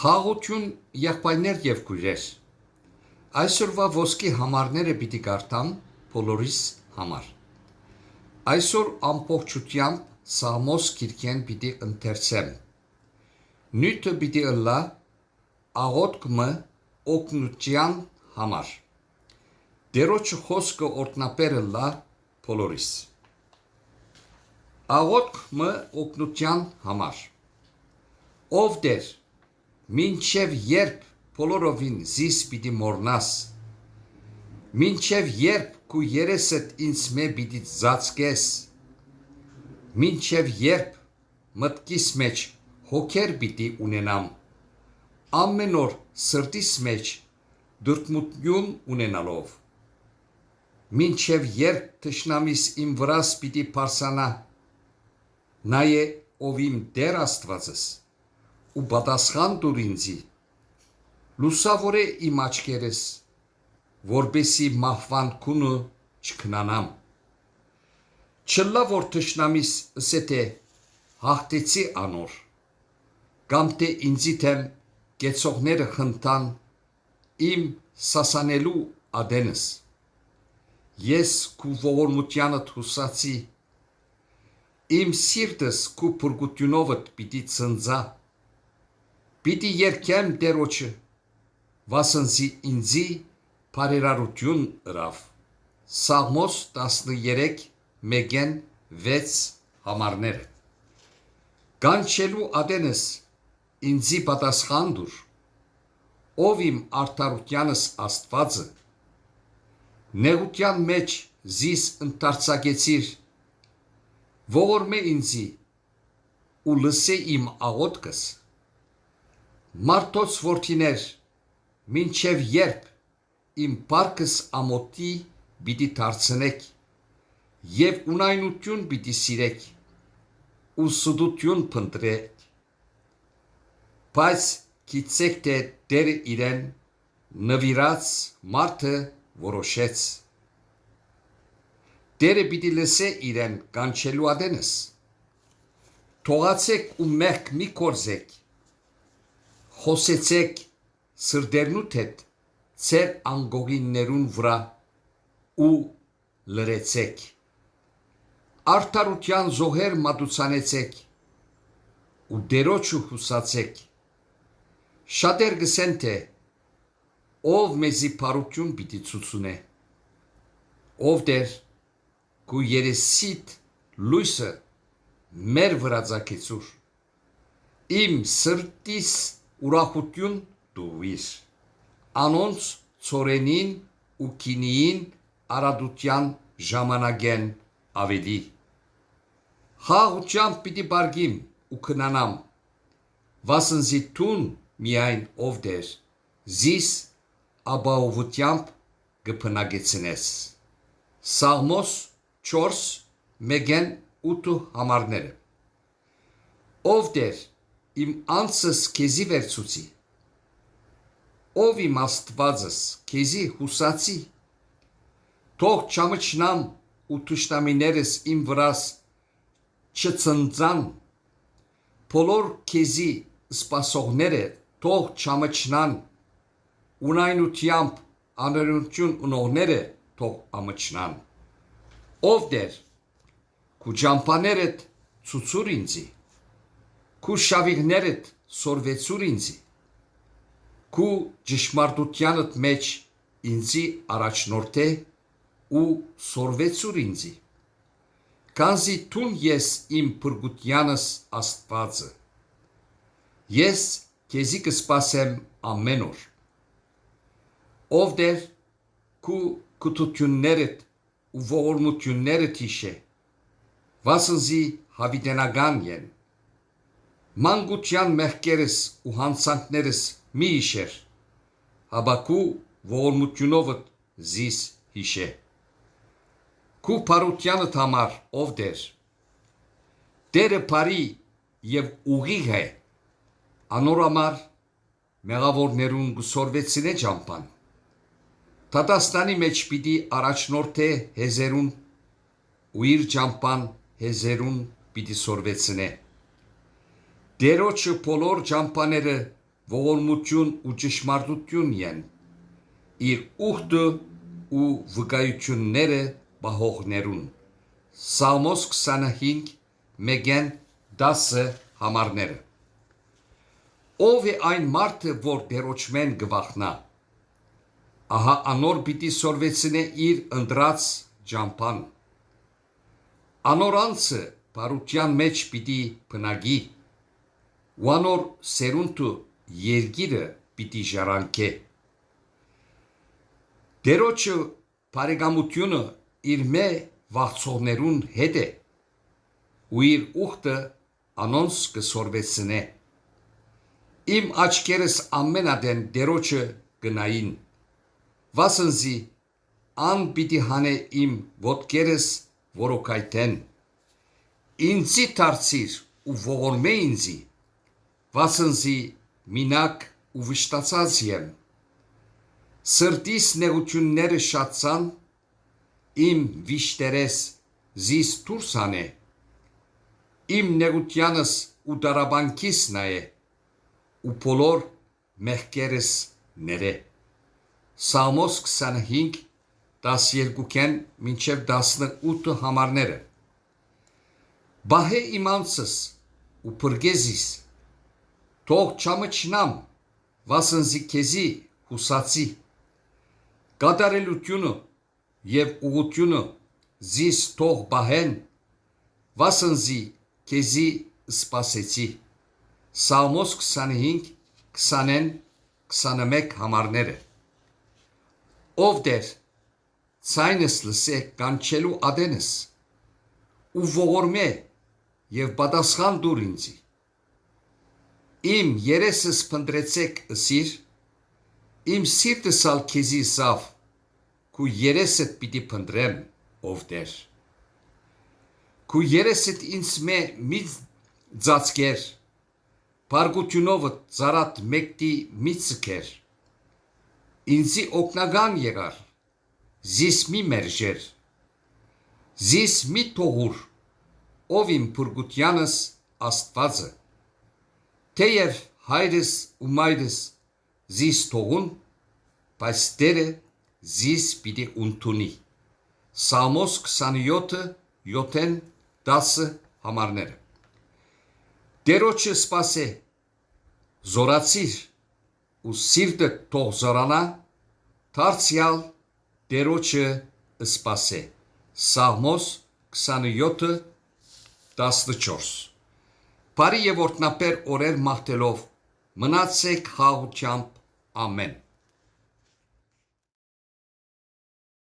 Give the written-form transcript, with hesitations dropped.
Խաղաղություն եղբայրներ և քույրեր, այսօրվա ոսկի համարները պիտի կարդամ բոլորիս համար։ Այսօր ամբողջությամբ Սաղմոս գիրքեն պիտի ընթերցեմ։ Նյութը պիտի ըլլա աղոթքը օգնության համար։ Տերոջ խոսքը օրհնապեր ըլլա բոլորիս։ Աղոթքը օգնության համար։ Ով Տեր, մինչև երբ բոլորովին զիս պիտի մոռնաս, մինչև երբ քու երեսդ ինձ մե պիտի ծածկես, մինչև երբ մտքիս մեջ հոգեր պիտի ունենամ, ամեն օր սրտիս մեջ դրդմություն ունենալով, մինչև երբ թշնամիս իմ վրաս պիտի պարսանա, նայե ով իմ Տեր Աստվածս, ու պատասխան տուր ինձի, լուսավորե իմ աչքերս, որպեսի մահվան քունը չքնանամ։ Չլա որ թշնամիս ըսե թե հաղթեցի անոր, կամ թե ինձի թեմ կեցողները խնդան իմ սասանելու ադենս։ Ես քու ողորմությանդ հուսացի, իմ սիրտս քու փրկությունովդ պիտի ցնծա, պիտի երգեմ Տերոջը, վասնզի ինձի բարերարություն ըրավ։ Սաղմոս 13:1-6 համարները։ Կանչելու ադենս ինձի պատասխան տուր, ով իմ արդարությանս Աստվածը, նեղության մեջ զիս ընդարձակեցիր, ողորմե ինձի ու լսե իմ աղոթքս։ Մարդոց որդիներ, մինչև երբ իմ պարկս ամոթի պիտի դարձնեք և ունայնություն պիտի սիրեք ու սուտություն փնտրեք, բայց գիտեք թե Տերը իրեն նվիրած մարդը որոշեց։ Տերը պիտի լսե իրեն կանչելու ադենս։ Թողացեք ու մեղք մի կորզեք, խոսեցեք սրդերնուդ հետ ձեր անգողիններուն վրա ու լրեցեք։ Արդարության զոհեր մատուցանեցեք ու Տերոջը հուսացեք։ Շատեր գսեն թե ով մեզի բարություն պիտի ցուցունե։ Ով Տեր, քու երեսիդ լույսը մեր վրա ծագեցուր, իմ սրտիս ուրախություն տուիր, անոնց ցորենին ու քինիին արադության ժամանակեն ավելի։ Խաղաղությամբ պիտի բարգիմ ու քնանամ, վասնզի տուն միայն ով Տեր, զիս ապահովությամբ կփնագեցնես։ Սաղմոս 4:1-8 համարները։ Ով Տեր, իմ անձս քեզի վերցուցի, ով իմ Աստվածս քեզի հուսացի, թող չամչնամ ու թշնամիներս իմ վրաս չցնծան, բոլոր քեզի սպասողները թող չամչնան, ունայնությամբ անօրենություն ունողները թող ամչնան։ Ով Տեր, քու ճամփաներդ ցուցուր ինձի, քու շավիղներդ սորվեցուր ինձի, քու ճշմարտությանդ մեջ ինձի առաջնորդե ու սորվեցուր ինձի, քանզի տուն ես իմ փրկությանս Աստվածը։ Ես քեզի կսպասեմ ամեն օր։ Ով Տեր, քու կթություններդ ու ողորմություններդ հիշե, վասնզի հավիտենական են։ Մանկության մեղքերս ու հանցանքներս մի հիշեր, հապա քու ողորմությունովդ զիս հիշե։ Քու բարությանդ համար, ով Տեր, Տերը բարի և ուղիղ է, անոր համար մեղավորներուն կսորվեցնե ճամփան։ Դատաստանի մեջ պիտի առաջնորդե հեզերուն ու իր ճամփան հեզերուն պիտի սորվեցնե։ Տերոջը բոլոր ճամփաները ողորմություն ու ճշմարտություն են, իր ուխտը ու վկայությունները բահողներուն։ Սաղմոս 25 մեկեն 10 համարները։ Ով է այն մարդը, որ Տերոջմեն գվախնա, ահա անոր պիտի սորվեցնե իր ընտրած ճամփան։ Անոր անձը բարության մեջ պիտի բնակի, ու անոր սերունդը երկիրը պիտի ժառանգե։ Տերոջը բարեկամությունը իր մե վախցողներուն հետ է, ու իր ուխտը անոնց կսորվեցնե։ Իմ աչքերս ամենադեն Տերոջը գնային, վասնզի ան պիտի հանե իմ ոտքերս որոքայթեն։ Ինձի դարձիր ու ողորմե ինձի, վասնզի մինակ ու վշտացած եմ։ Սրտիս նեղությունները շատցան, իմ վիշտերես զիս դուրս հանե, իմ նեղությանս ու դարաբանքիս նայե, ու բոլոր մեղքերս ներե։ Սաղմոս 25 12-ն մինչև 18 համարները։ Բահե իմ անձս ու փրկեզիս, թող չամչնամ, վասնզի քեզի հուսացի։ Կատարելությունը և ուղղությունը զիս թող բահեն, վասնզի քեզի սպասեցի։ Սաղմոս 25 20-ն 21 համարները։ Ով Տեր, ցայնս լսե կանչելու ադենս, ու ողորմե և պատասխան դուր ինձի։ Իմ երեսս փնտրեցեք ըսիր, իմ սիրտս ալ քեզի սավ, քու երեսդ պիտի փնտրեմ, ով Տեր։ Քու երեսդ ինձ մի ծածկեր, փարգությունովդ ծարատ մեկտի մի ցկեր։ Ինձի օգնական եղար, զիս մի մերժեր, զիս մի թողուր, ով իմ փրկությանս Աստվածը։ Թեև հայրս ու մայրս զիս թողուն, բայց Տերը զիս պիտի ընդունի։ Սաղմոս 27 7-ն 10 համարները։ Տերոջը սպասե, զորացիր, ու սիրտը թող զորանա, դարձյալ Տերոջը սպասե։ Սաղմոս 27 14։ Բարի եւ օրհնապեր օրեր մաղթելով մնացեք խաղաղությամբ, ամեն։